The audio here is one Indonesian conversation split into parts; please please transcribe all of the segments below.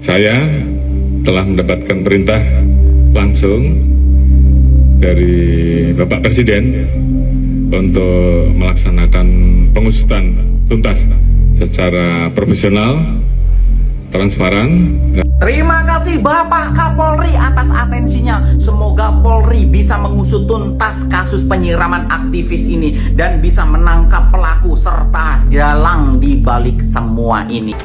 Saya telah mendapatkan perintah langsung dari Bapak Presiden untuk melaksanakan pengusutan tuntas secara profesional, transparan. Terima kasih Bapak Kapolri atas atensinya. Semoga Polri bisa mengusut tuntas kasus penyiraman aktivis ini dan bisa menangkap pelaku serta dalang di balik semua ini.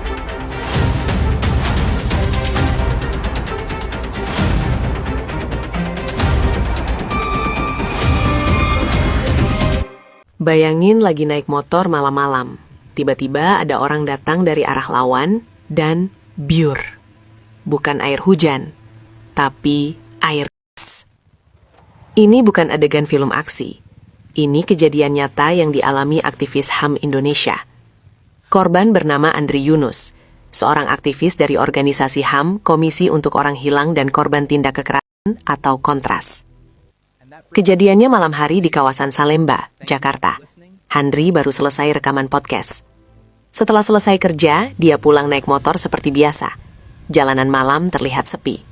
Bayangin lagi naik motor malam-malam. Tiba-tiba ada orang datang dari arah lawan dan biur. Bukan air hujan, tapi air gas. Ini bukan adegan film aksi. Ini kejadian nyata yang dialami aktivis HAM Indonesia. Korban bernama Andri Yunus, seorang aktivis dari organisasi HAM, Komisi untuk Orang Hilang dan Korban Tindak Kekerasan atau Kontras. Kejadiannya malam hari di kawasan Salemba, Jakarta. Andri baru selesai rekaman podcast. Setelah selesai kerja, dia pulang naik motor seperti biasa. Jalanan malam terlihat sepi.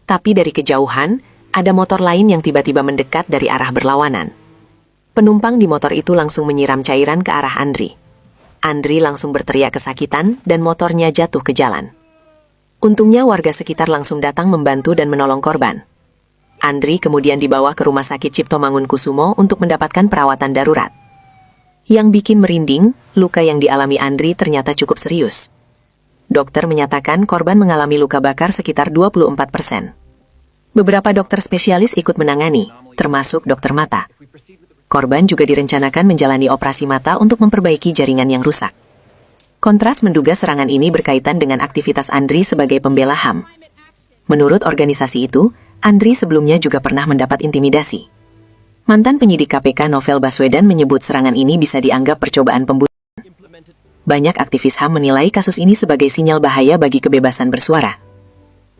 Tapi dari kejauhan, ada motor lain yang tiba-tiba mendekat dari arah berlawanan. Penumpang di motor itu langsung menyiram cairan ke arah Andri. Andri langsung berteriak kesakitan dan motornya jatuh ke jalan. Untungnya warga sekitar langsung datang membantu dan menolong korban. Andri kemudian dibawa ke Rumah Sakit Cipto Mangunkusumo untuk mendapatkan perawatan darurat. Yang bikin merinding, luka yang dialami Andri ternyata cukup serius. Dokter menyatakan korban mengalami luka bakar sekitar 24%. Beberapa dokter spesialis ikut menangani, termasuk dokter mata. Korban juga direncanakan menjalani operasi mata untuk memperbaiki jaringan yang rusak. Kontras menduga serangan ini berkaitan dengan aktivitas Andri sebagai pembela HAM. Menurut organisasi itu, Andri sebelumnya juga pernah mendapat intimidasi. Mantan penyidik KPK Novel Baswedan menyebut serangan ini bisa dianggap percobaan pembunuhan. Banyak aktivis HAM menilai kasus ini sebagai sinyal bahaya bagi kebebasan bersuara.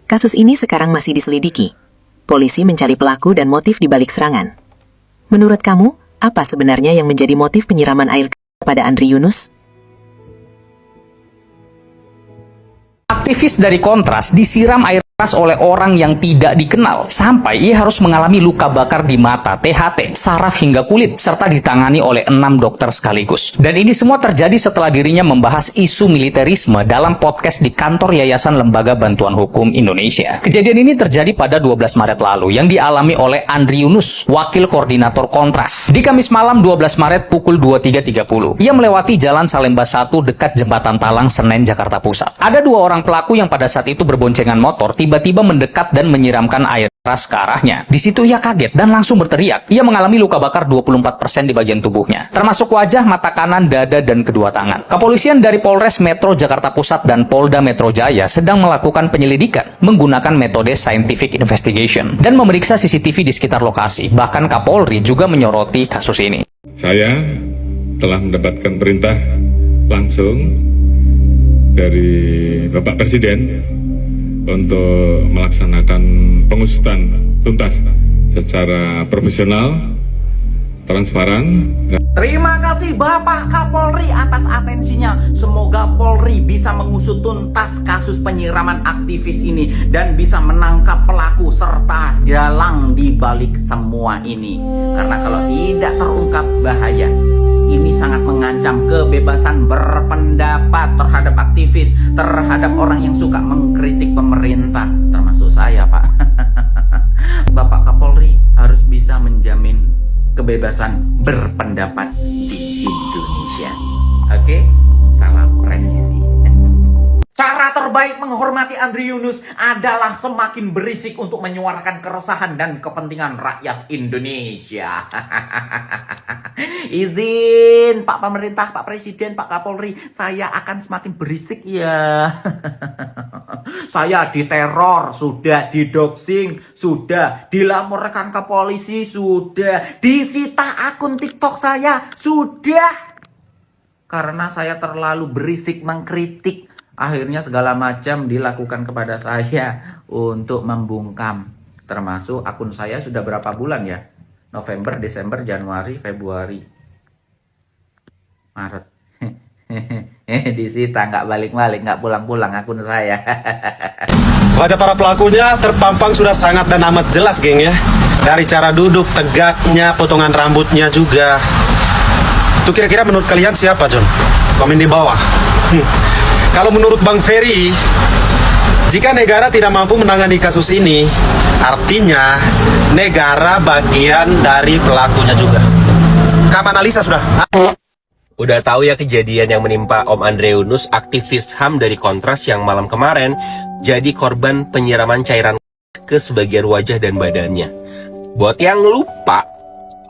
Kasus ini sekarang masih diselidiki. Polisi mencari pelaku dan motif di balik serangan. Menurut kamu, apa sebenarnya yang menjadi motif penyiraman air kepada Andri Yunus? Aktivis dari Kontras disiram air keras oleh orang yang tidak dikenal sampai ia harus mengalami luka bakar di mata, THT, saraf hingga kulit, serta ditangani oleh 6 dokter sekaligus. Dan ini semua terjadi setelah dirinya membahas isu militerisme dalam podcast di kantor Yayasan Lembaga Bantuan Hukum Indonesia. Kejadian ini terjadi pada 12 Maret lalu yang dialami oleh Andri Yunus, wakil koordinator Kontras. Di Kamis malam 12 Maret pukul 23.30, ia melewati Jalan Salemba 1 dekat Jembatan Talang, Senen, Jakarta Pusat. Ada 2 orang pelaku yang pada saat itu berboncengan motor tiba-tiba mendekat dan menyiramkan air keras ke arahnya. Di situ ia kaget dan langsung berteriak. Ia mengalami luka bakar 24% di bagian tubuhnya, termasuk wajah, mata kanan, dada, dan kedua tangan. Kepolisian dari Polres Metro Jakarta Pusat dan Polda Metro Jaya sedang melakukan penyelidikan menggunakan metode scientific investigation dan memeriksa CCTV di sekitar lokasi. Bahkan Kapolri juga menyoroti kasus ini. Saya telah mendapatkan perintah langsung dari Bapak Presiden untuk melaksanakan pengusutan tuntas secara profesional, transparan. Terima kasih Bapak Kapolri atas atensinya. Semoga Polri bisa mengusut tuntas kasus penyiraman aktivis ini dan bisa menangkap pelaku serta dalang di balik semua ini. Karena kalau tidak terungkap, bahaya. Ini sangat mengancam kebebasan berpendapat terhadap aktivis, terhadap orang yang suka mengkritik pemerintah, termasuk saya, Pak. Bapak Kapolri harus bisa menjamin kebebasan berpendapat di Indonesia. Oke? Salam presisi. Cara terbaik menghormati Andri Yunus adalah semakin berisik untuk menyuarakan keresahan dan kepentingan rakyat Indonesia. Izin Pak Pemerintah, Pak Presiden, Pak Kapolri, saya akan semakin berisik ya. Saya diteror, sudah didoxing, sudah dilaporkan ke polisi, sudah disita akun TikTok saya, sudah. Karena saya terlalu berisik mengkritik. Akhirnya segala macam dilakukan kepada saya untuk membungkam. Termasuk akun saya sudah berapa bulan ya? November, Desember, Januari, Februari, Maret. Disita, nggak balik-balik, nggak pulang-pulang akun saya. Wajah para pelakunya terpampang sudah sangat dan amat jelas, geng ya. Dari cara duduk, tegaknya, potongan rambutnya juga. Itu kira-kira menurut kalian siapa, John? Komen di bawah. Kalau menurut Bang Ferry, jika negara tidak mampu menangani kasus ini, artinya negara bagian dari pelakunya juga. Kamu analisa sudah? Udah tahu ya kejadian yang menimpa Om Andre Yunus, aktivis HAM dari Kontras yang malam kemarin jadi korban penyiraman cairan ke sebagian wajah dan badannya. Buat yang lupa,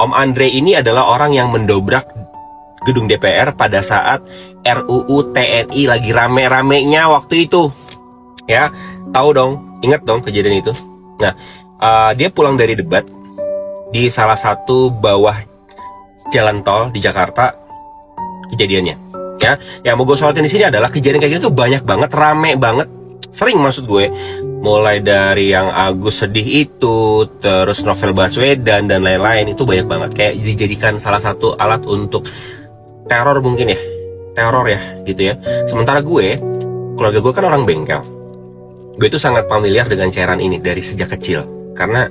Om Andre ini adalah orang yang mendobrak gedung DPR pada saat RUU TNI lagi rame-ramenya waktu itu. Ya, tahu dong, ingat dong kejadian itu. Nah, dia pulang dari debat di salah satu bawah jalan tol di Jakarta. Kejadiannya, ya, yang mau gue sorotin di sini adalah kejadian kayak gini tuh banyak banget, rame banget, sering maksud gue, mulai dari yang Agus sedih itu, terus Novel Baswedan dan lain-lain itu banyak banget, kayak dijadikan salah satu alat untuk teror mungkin ya, teror ya, gitu ya. Sementara gue, keluarga gue kan orang bengkel, gue itu sangat familiar dengan cairan ini dari sejak kecil, karena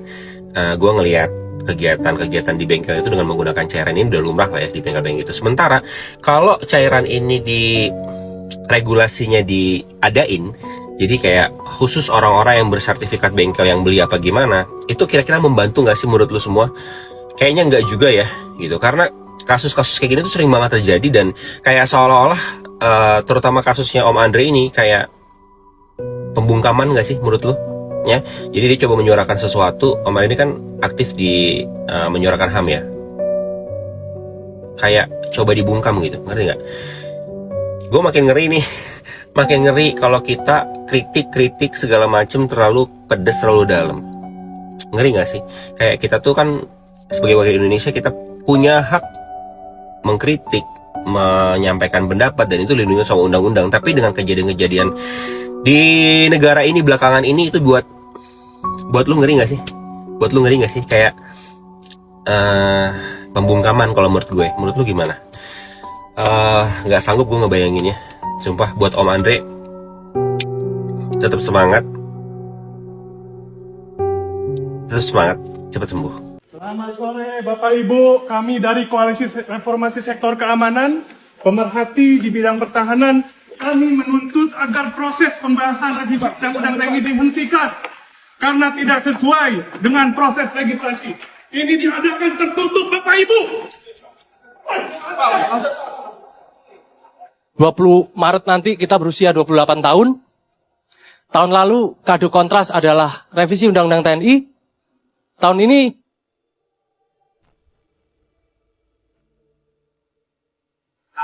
gue ngelihat kegiatan-kegiatan di bengkel itu dengan menggunakan cairan ini udah lumrah lah ya di bengkel-bengkel itu. Sementara kalau cairan ini di regulasinya diadain, jadi kayak khusus orang-orang yang bersertifikat bengkel yang beli apa gimana, itu kira-kira membantu nggak sih menurut lu semua? Kayaknya nggak juga ya, gitu. Karena kasus-kasus kayak gini tuh sering banget terjadi dan kayak seolah-olah, terutama kasusnya Om Andre ini kayak pembungkaman nggak sih menurut lu? Ya, jadi dia coba menyuarakan sesuatu. Om Andre ini kan aktif di menyuarakan HAM ya, kayak coba dibungkam gitu, ngerti nggak? Gue makin ngeri nih, makin ngeri kalau kita kritik segala macem terlalu pedes, terlalu dalam. Ngeri nggak sih? Kayak kita tuh kan sebagai warga Indonesia, kita punya hak mengkritik, menyampaikan pendapat, dan itu dilindungi sama undang-undang. Tapi dengan kejadian-kejadian di negara ini belakangan ini, itu buat lu ngeri nggak sih? Buat lu ngeri nggak sih? Kayak pembungkaman kalau menurut gue. Menurut lu gimana? Nggak sanggup gue ngebayanginnya. Sumpah, buat Om Andre tetap semangat, cepat sembuh. Selamat sore Bapak Ibu, kami dari Koalisi Reformasi Sektor Keamanan, pemerhati di bidang pertahanan, kami menuntut agar proses pembahasan revisi Undang-Undang TNI dihentikan karena tidak sesuai dengan proses legislasi. Ini diadakan tertutup, Bapak Ibu. 20 Maret nanti kita berusia 28 tahun. Tahun lalu kado kontras adalah revisi Undang-Undang TNI. Tahun ini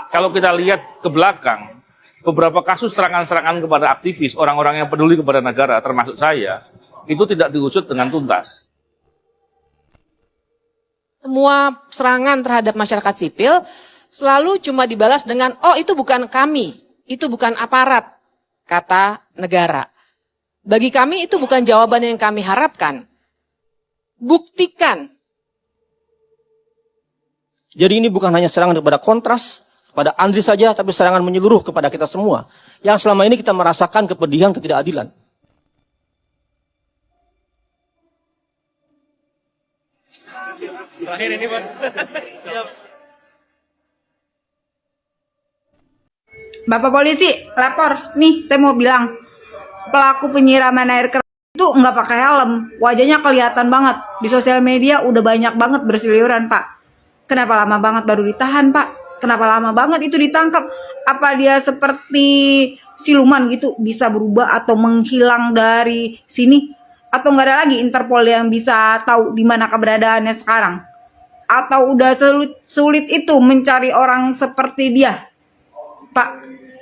kalau kita lihat ke belakang, beberapa kasus serangan-serangan kepada aktivis, orang-orang yang peduli kepada negara, termasuk saya, itu tidak diusut dengan tuntas. Semua serangan terhadap masyarakat sipil selalu cuma dibalas dengan, oh itu bukan kami, itu bukan aparat, kata negara. Bagi kami itu bukan jawaban yang kami harapkan. Buktikan. Jadi ini bukan hanya serangan kepada kontras, pada Andri saja, tapi serangan menyeluruh kepada kita semua. Yang selama ini kita merasakan kepedihan, ketidakadilan. Terakhir ini, Pak. Bapak polisi, lapor. Nih, saya mau bilang. Pelaku penyiraman air keras itu nggak pakai helm. Wajahnya kelihatan banget. Di sosial media udah banyak banget berseliweran, Pak. Kenapa lama banget baru ditahan, Pak? Kenapa lama banget itu ditangkap? Apa dia seperti siluman gitu, bisa berubah atau menghilang dari sini? Atau nggak ada lagi Interpol yang bisa tahu di mana keberadaannya sekarang? Atau udah sulit itu mencari orang seperti dia? Pak,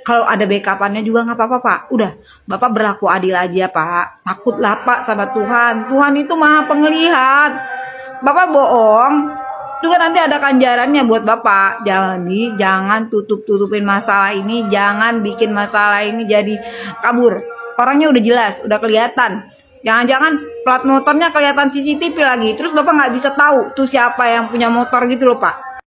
kalau ada backup-annya juga nggak apa-apa, Pak. Udah, Bapak berlaku adil aja, Pak. Takutlah, Pak, sama Tuhan. Tuhan itu maha penglihat. Bapak bohong, itu kan nanti ada ganjarannya buat Bapak. Jangan tutup-tutupin masalah ini. Jangan bikin masalah ini jadi kabur. Orangnya udah jelas, udah kelihatan. Jangan-jangan plat motornya kelihatan CCTV lagi. Terus Bapak nggak bisa tahu tuh siapa yang punya motor gitu loh, Pak.